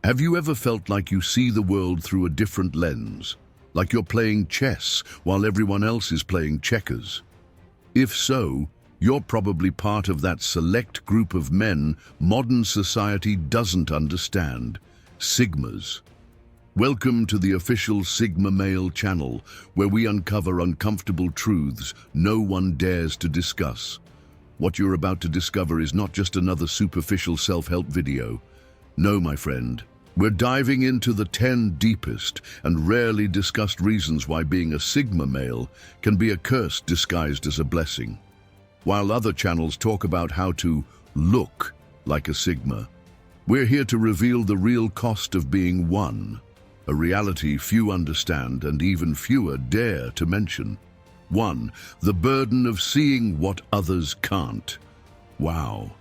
Have you ever felt like you see the world through a different lens? Like you're playing chess while everyone else is playing checkers? If so, you're probably part of that select group of men modern society doesn't understand, Sigmas. Welcome to the official Sigma Male channel, where we uncover uncomfortable truths no one dares to discuss. What you're about to discover is not just another superficial self-help video. No, my friend. We're diving into the 10 deepest and rarely discussed reasons why being a Sigma male can be a curse disguised as a blessing. While other channels talk about how to look like a Sigma, we're here to reveal the real cost of being one, a reality few understand and even fewer dare to mention. 1. The burden of seeing what others can't. Wow.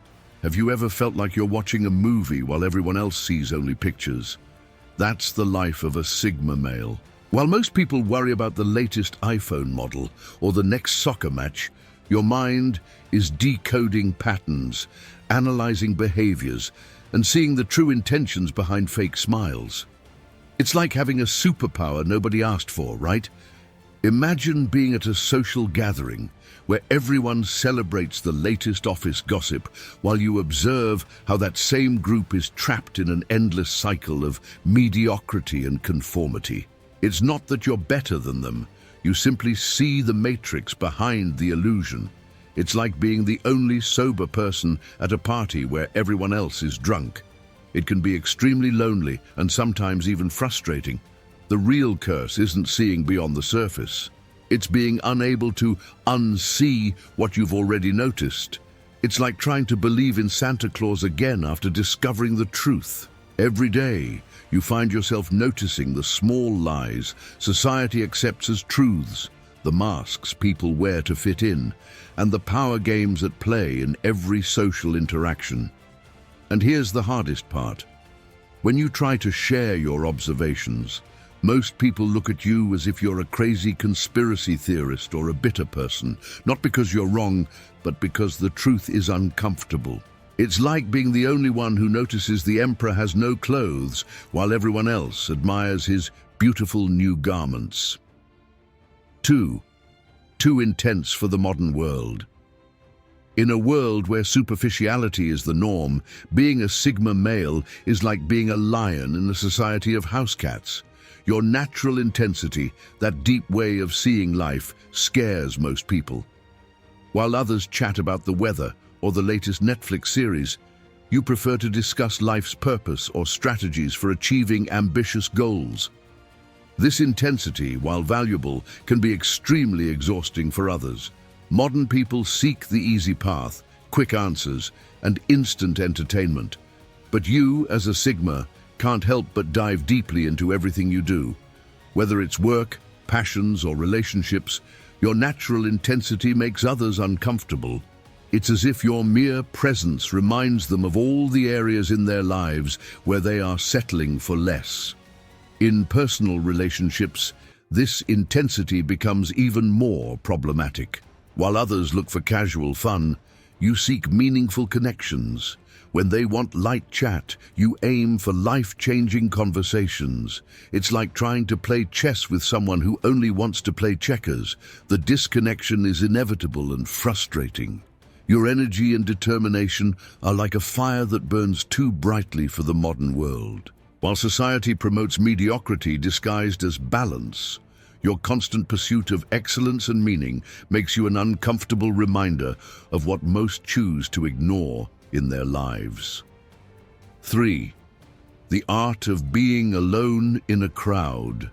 Have you ever felt like you're watching a movie while everyone else sees only pictures? That's the life of a Sigma male. While most people worry about the latest iPhone model or the next soccer match, your mind is decoding patterns, analyzing behaviors, and seeing the true intentions behind fake smiles. It's like having a superpower nobody asked for, right? Imagine being at a social gathering where everyone celebrates the latest office gossip while you observe how that same group is trapped in an endless cycle of mediocrity and conformity. It's not that you're better than them, you simply see the matrix behind the illusion. It's like being the only sober person at a party where everyone else is drunk. It can be extremely lonely and sometimes even frustrating. The real curse isn't seeing beyond the surface. It's being unable to unsee what you've already noticed. It's like trying to believe in Santa Claus again after discovering the truth. Every day, you find yourself noticing the small lies society accepts as truths, the masks people wear to fit in, and the power games at play in every social interaction. And here's the hardest part. When you try to share your observations, most people look at you as if you're a crazy conspiracy theorist or a bitter person, not because you're wrong, but because the truth is uncomfortable. It's like being the only one who notices the emperor has no clothes while everyone else admires his beautiful new garments. 2. Too intense for the modern world. In a world where superficiality is the norm, being a Sigma male is like being a lion in a society of house cats. Your natural intensity, that deep way of seeing life, scares most people. While others chat about the weather or the latest Netflix series, you prefer to discuss life's purpose or strategies for achieving ambitious goals. This intensity, while valuable, can be extremely exhausting for others. Modern people seek the easy path, quick answers, and instant entertainment. But you, as a Sigma, can't help but dive deeply into everything you do. Whether it's work, passions, or relationships, your natural intensity makes others uncomfortable. It's as if your mere presence reminds them of all the areas in their lives where they are settling for less. In personal relationships, this intensity becomes even more problematic. While others look for casual fun, you seek meaningful connections. When they want light chat, you aim for life-changing conversations. It's like trying to play chess with someone who only wants to play checkers. The disconnection is inevitable and frustrating. Your energy and determination are like a fire that burns too brightly for the modern world. While society promotes mediocrity disguised as balance, your constant pursuit of excellence and meaning makes you an uncomfortable reminder of what most choose to ignore in their lives. 3. The art of being alone in a crowd.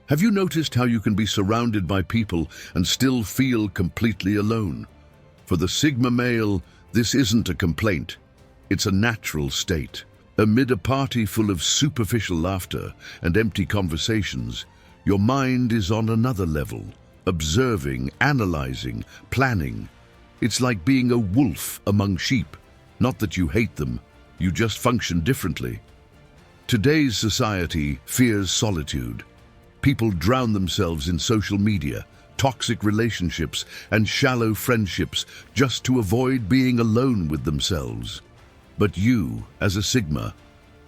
Have you noticed how you can be surrounded by people and still feel completely alone? For the Sigma male, this isn't a complaint. It's a natural state. Amid a party full of superficial laughter and empty conversations, your mind is on another level, observing, analyzing, planning. It's like being a wolf among sheep. Not that you hate them, you just function differently. Today's society fears solitude. People drown themselves in social media, toxic relationships, and shallow friendships just to avoid being alone with themselves. But you, as a Sigma,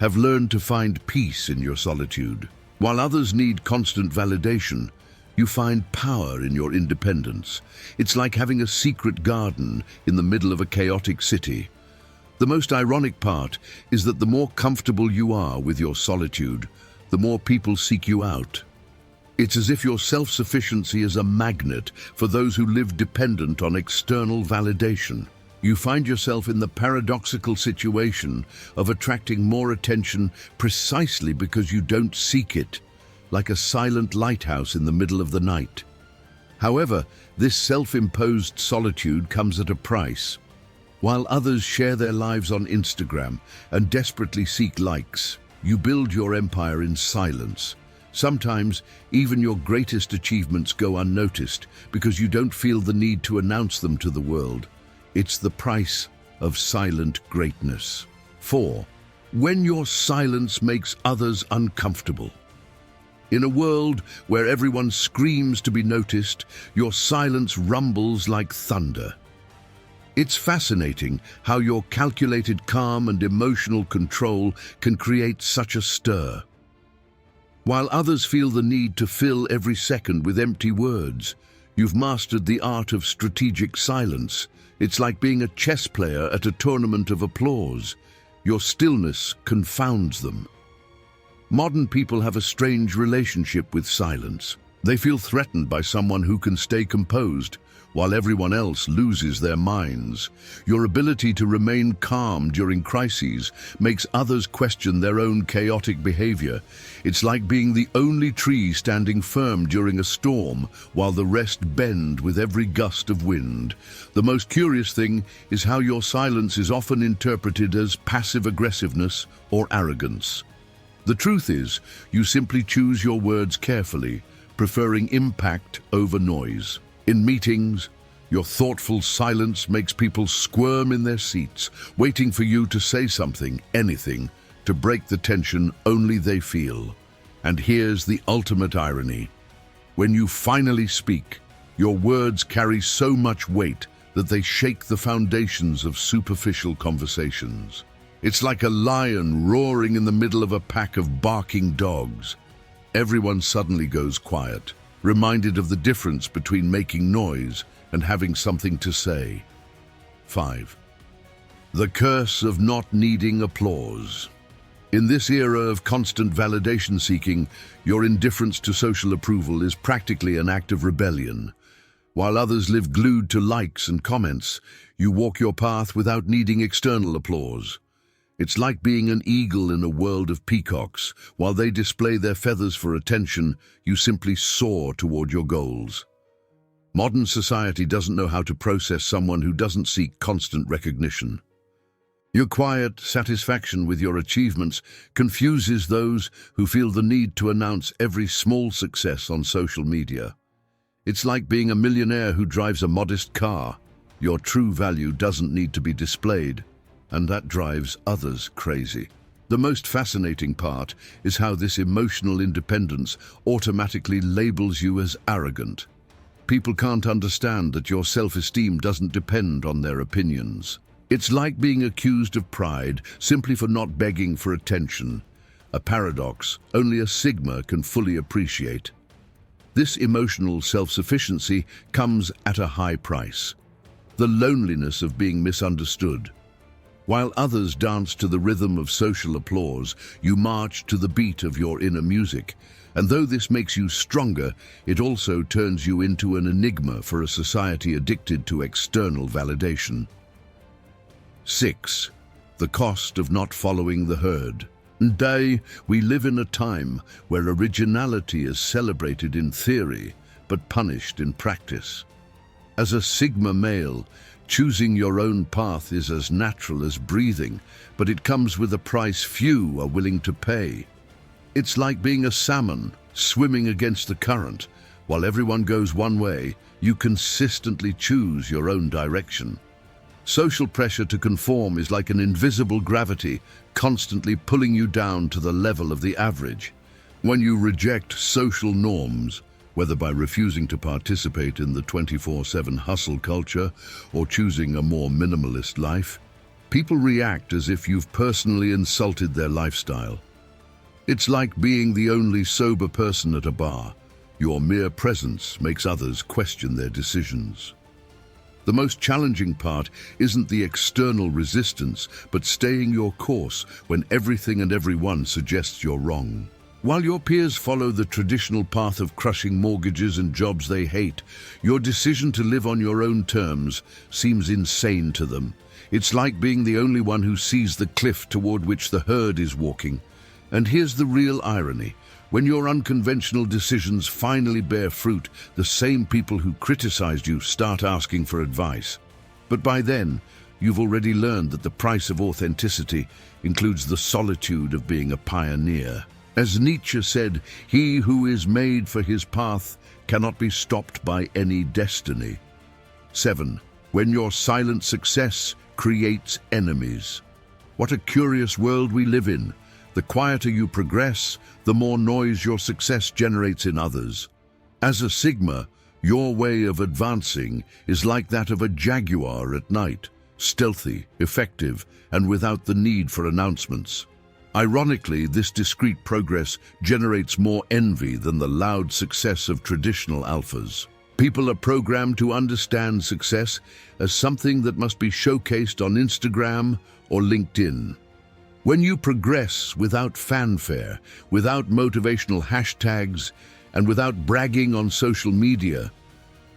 have learned to find peace in your solitude. While others need constant validation, you find power in your independence. It's like having a secret garden in the middle of a chaotic city. The most ironic part is that the more comfortable you are with your solitude, the more people seek you out. It's as if your self-sufficiency is a magnet for those who live dependent on external validation. You find yourself in the paradoxical situation of attracting more attention precisely because you don't seek it, like a silent lighthouse in the middle of the night. However, this self-imposed solitude comes at a price. While others share their lives on Instagram and desperately seek likes, you build your empire in silence. Sometimes, even your greatest achievements go unnoticed because you don't feel the need to announce them to the world. It's the price of silent greatness. 4. When your silence makes others uncomfortable. In a world where everyone screams to be noticed, your silence rumbles like thunder. It's fascinating how your calculated calm and emotional control can create such a stir. While others feel the need to fill every second with empty words, you've mastered the art of strategic silence. It's like being a chess player at a tournament of applause. Your stillness confounds them. Modern people have a strange relationship with silence. They feel threatened by someone who can stay composed, while everyone else loses their minds. Your ability to remain calm during crises makes others question their own chaotic behavior. It's like being the only tree standing firm during a storm, while the rest bend with every gust of wind. The most curious thing is how your silence is often interpreted as passive aggressiveness or arrogance. The truth is, you simply choose your words carefully, preferring impact over noise. In meetings, your thoughtful silence makes people squirm in their seats, waiting for you to say something, anything, to break the tension only they feel. And here's the ultimate irony. When you finally speak, your words carry so much weight that they shake the foundations of superficial conversations. It's like a lion roaring in the middle of a pack of barking dogs. Everyone suddenly goes quiet, reminded of the difference between making noise and having something to say. 5. The curse of not needing applause. In this era of constant validation seeking, your indifference to social approval is practically an act of rebellion. While others live glued to likes and comments, you walk your path without needing external applause. It's like being an eagle in a world of peacocks. While they display their feathers for attention, you simply soar toward your goals. Modern society doesn't know how to process someone who doesn't seek constant recognition. Your quiet satisfaction with your achievements confuses those who feel the need to announce every small success on social media. It's like being a millionaire who drives a modest car. Your true value doesn't need to be displayed, and that drives others crazy. The most fascinating part is how this emotional independence automatically labels you as arrogant. People can't understand that your self-esteem doesn't depend on their opinions. It's like being accused of pride simply for not begging for attention, a paradox only a Sigma can fully appreciate. This emotional self-sufficiency comes at a high price: the loneliness of being misunderstood. While others dance to the rhythm of social applause, you march to the beat of your inner music. And though this makes you stronger, it also turns you into an enigma for a society addicted to external validation. 6. The cost of not following the herd. Today, we live in a time where originality is celebrated in theory, but punished in practice. As a Sigma male, choosing your own path is as natural as breathing, but it comes with a price few are willing to pay. It's like being a salmon, swimming against the current. While everyone goes one way, you consistently choose your own direction. Social pressure to conform is like an invisible gravity, constantly pulling you down to the level of the average. When you reject social norms, whether by refusing to participate in the 24/7 hustle culture or choosing a more minimalist life, People react as if you've personally insulted their lifestyle. It's like being the only sober person at a bar. Your mere presence makes others question their decisions. The most challenging part isn't the external resistance, but staying your course when everything and everyone suggests you're wrong. While your peers follow the traditional path of crushing mortgages and jobs they hate, your decision to live on your own terms seems insane to them. It's like being the only one who sees the cliff toward which the herd is walking. And here's the real irony. When your unconventional decisions finally bear fruit, the same people who criticized you start asking for advice. But by then, you've already learned that the price of authenticity includes the solitude of being a pioneer. As Nietzsche said, "He who is made for his path cannot be stopped by any destiny." 7. When your silent success creates enemies. What a curious world we live in. The quieter you progress, the more noise your success generates in others. As a Sigma, your way of advancing is like that of a jaguar at night, stealthy, effective, and without the need for announcements. Ironically, this discreet progress generates more envy than the loud success of traditional alphas. People are programmed to understand success as something that must be showcased on Instagram or LinkedIn. When you progress without fanfare, without motivational hashtags, and without bragging on social media,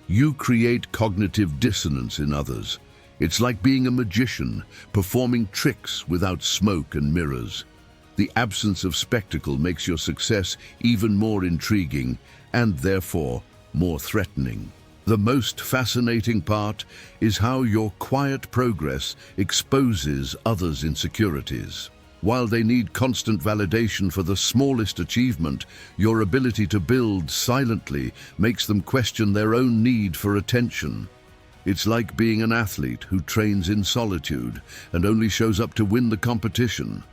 you create cognitive dissonance in others. It's like being a magician, performing tricks without smoke and mirrors. The absence of spectacle makes your success even more intriguing and therefore more threatening. The most fascinating part is how your quiet progress exposes others' insecurities. While they need constant validation for the smallest achievement, your ability to build silently makes them question their own need for attention. It's like being an athlete who trains in solitude and only shows up to win the competition.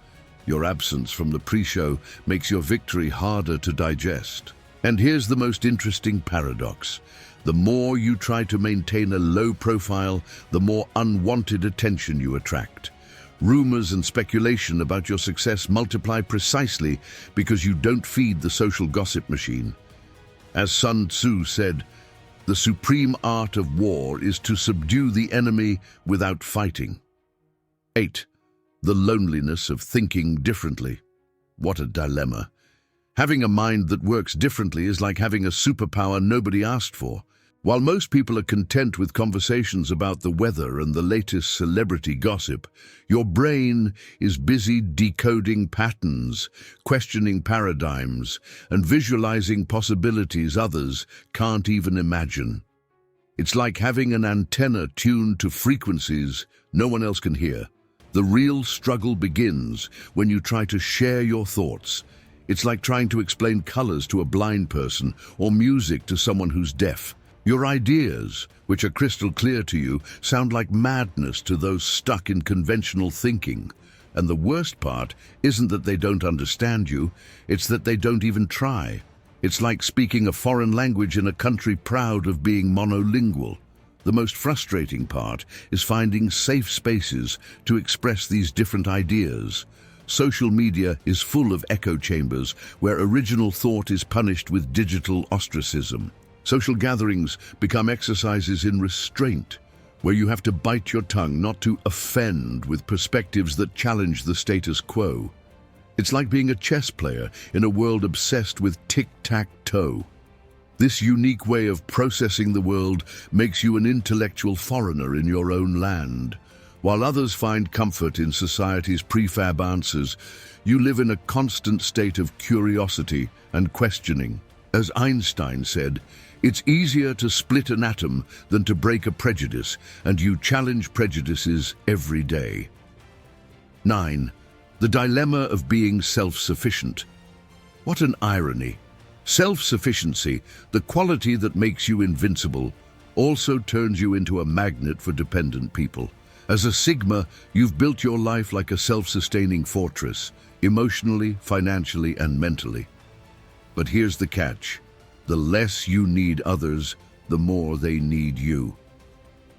Your absence from the pre-show makes your victory harder to digest. And here's the most interesting paradox. The more you try to maintain a low profile, the more unwanted attention you attract. Rumors and speculation about your success multiply precisely because you don't feed the social gossip machine. As Sun Tzu said, "The supreme art of war is to subdue the enemy without fighting." 8. The loneliness of thinking differently. What a dilemma. Having a mind that works differently is like having a superpower nobody asked for. While most people are content with conversations about the weather and the latest celebrity gossip, your brain is busy decoding patterns, questioning paradigms, and visualizing possibilities others can't even imagine. It's like having an antenna tuned to frequencies no one else can hear. The real struggle begins when you try to share your thoughts. It's like trying to explain colors to a blind person or music to someone who's deaf. Your ideas, which are crystal clear to you, sound like madness to those stuck in conventional thinking. And the worst part isn't that they don't understand you, it's that they don't even try. It's like speaking a foreign language in a country proud of being monolingual. The most frustrating part is finding safe spaces to express these different ideas. Social media is full of echo chambers where original thought is punished with digital ostracism. Social gatherings become exercises in restraint, where you have to bite your tongue not to offend with perspectives that challenge the status quo. It's like being a chess player in a world obsessed with tic-tac-toe. This unique way of processing the world makes you an intellectual foreigner in your own land. While others find comfort in society's prefab answers, you live in a constant state of curiosity and questioning. As Einstein said, "It's easier to split an atom than to break a prejudice, and you challenge prejudices every day." 9. The dilemma of being self-sufficient. What an irony. Self-sufficiency, the quality that makes you invincible, also turns you into a magnet for dependent people. As a Sigma, you've built your life like a self-sustaining fortress, emotionally, financially, and mentally. But here's the catch. The less you need others, the more they need you.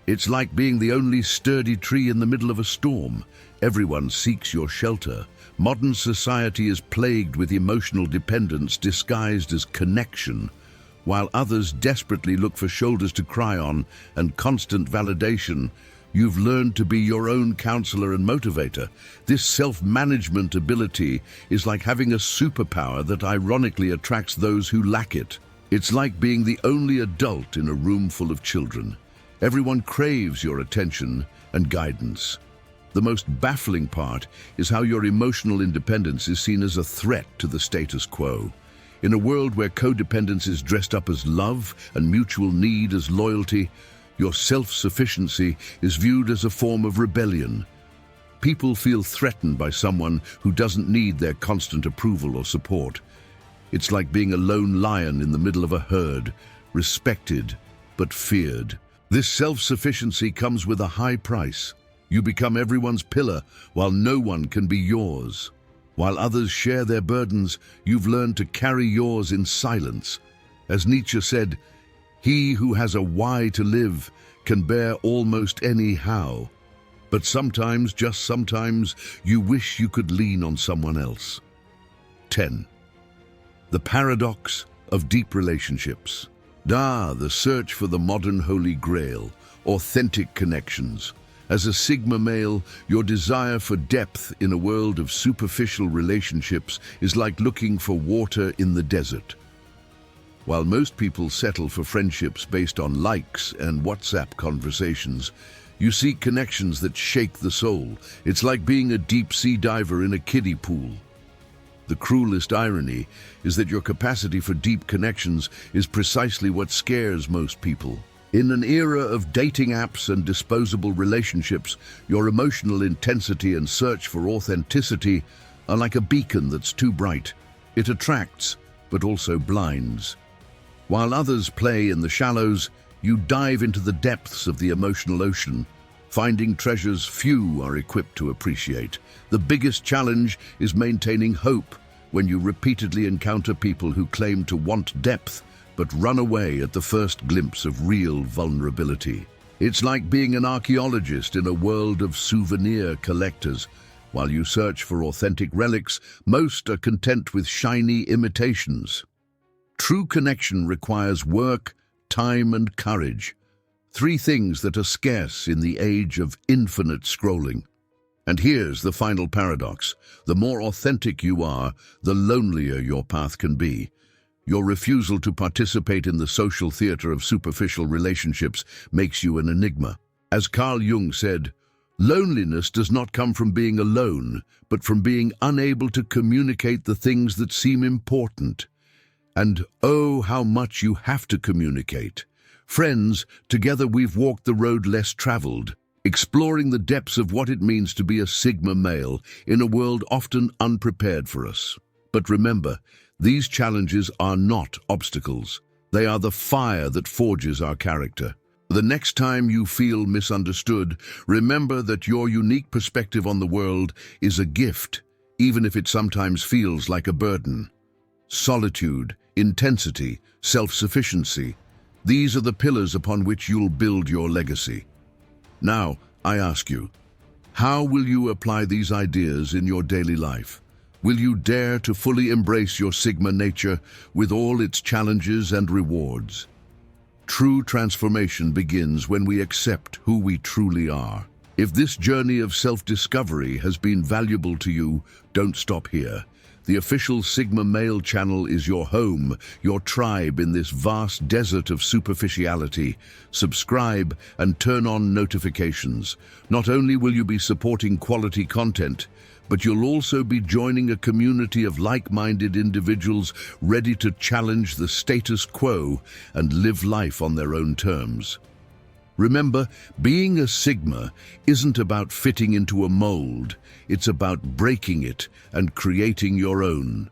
It's like being the only sturdy tree in the middle of a storm. Everyone seeks your shelter. Modern society is plagued with emotional dependence disguised as connection, while others desperately look for shoulders to cry on and constant validation. You've learned to be your own counselor and motivator. This self-management ability is like having a superpower that ironically attracts those who lack it. It's like being the only adult in a room full of children. Everyone craves your attention and guidance. The most baffling part is how your emotional independence is seen as a threat to the status quo. In a world where codependence is dressed up as love and mutual need as loyalty, your self-sufficiency is viewed as a form of rebellion. People feel threatened by someone who doesn't need their constant approval or support. It's like being a lone lion in the middle of a herd, respected but feared. This self-sufficiency comes with a high price. You become everyone's pillar while no one can be yours. While others share their burdens, you've learned to carry yours in silence. As Nietzsche said, "He who has a why to live can bear almost any how." But sometimes, just sometimes, you wish you could lean on someone else. 10. The paradox of deep relationships. The search for the modern holy grail, authentic connections. As a Sigma male, your desire for depth in a world of superficial relationships is like looking for water in the desert. While most people settle for friendships based on likes and WhatsApp conversations, you seek connections that shake the soul. It's like being a deep-sea diver in a kiddie pool. The cruelest irony is that your capacity for deep connections is precisely what scares most people. In an era of dating apps and disposable relationships, your emotional intensity and search for authenticity are like a beacon that's too bright. It attracts, but also blinds. While others play in the shallows, you dive into the depths of the emotional ocean, finding treasures few are equipped to appreciate. The biggest challenge is maintaining hope when you repeatedly encounter people who claim to want depth but run away at the first glimpse of real vulnerability. It's like being an archaeologist in a world of souvenir collectors. While you search for authentic relics, most are content with shiny imitations. True connection requires work, time, and courage. 3 things that are scarce in the age of infinite scrolling. And here's the final paradox. The more authentic you are, the lonelier your path can be. Your refusal to participate in the social theater of superficial relationships makes you an enigma. As Carl Jung said, loneliness does not come from being alone, but from being unable to communicate the things that seem important. And oh, how much you have to communicate. Friends, together we've walked the road less traveled, exploring the depths of what it means to be a Sigma male in a world often unprepared for us. But remember, these challenges are not obstacles. They are the fire that forges our character. The next time you feel misunderstood, remember that your unique perspective on the world is a gift, even if it sometimes feels like a burden. Solitude, intensity, self-sufficiency, these are the pillars upon which you'll build your legacy. Now, I ask you, how will you apply these ideas in your daily life? Will you dare to fully embrace your Sigma nature with all its challenges and rewards? True transformation begins when we accept who we truly are. If this journey of self-discovery has been valuable to you, don't stop here. The official Sigma Male channel is your home, your tribe in this vast desert of superficiality. Subscribe and turn on notifications. Not only will you be supporting quality content, but you'll also be joining a community of like-minded individuals ready to challenge the status quo and live life on their own terms. Remember, being a Sigma isn't about fitting into a mold. It's about breaking it and creating your own.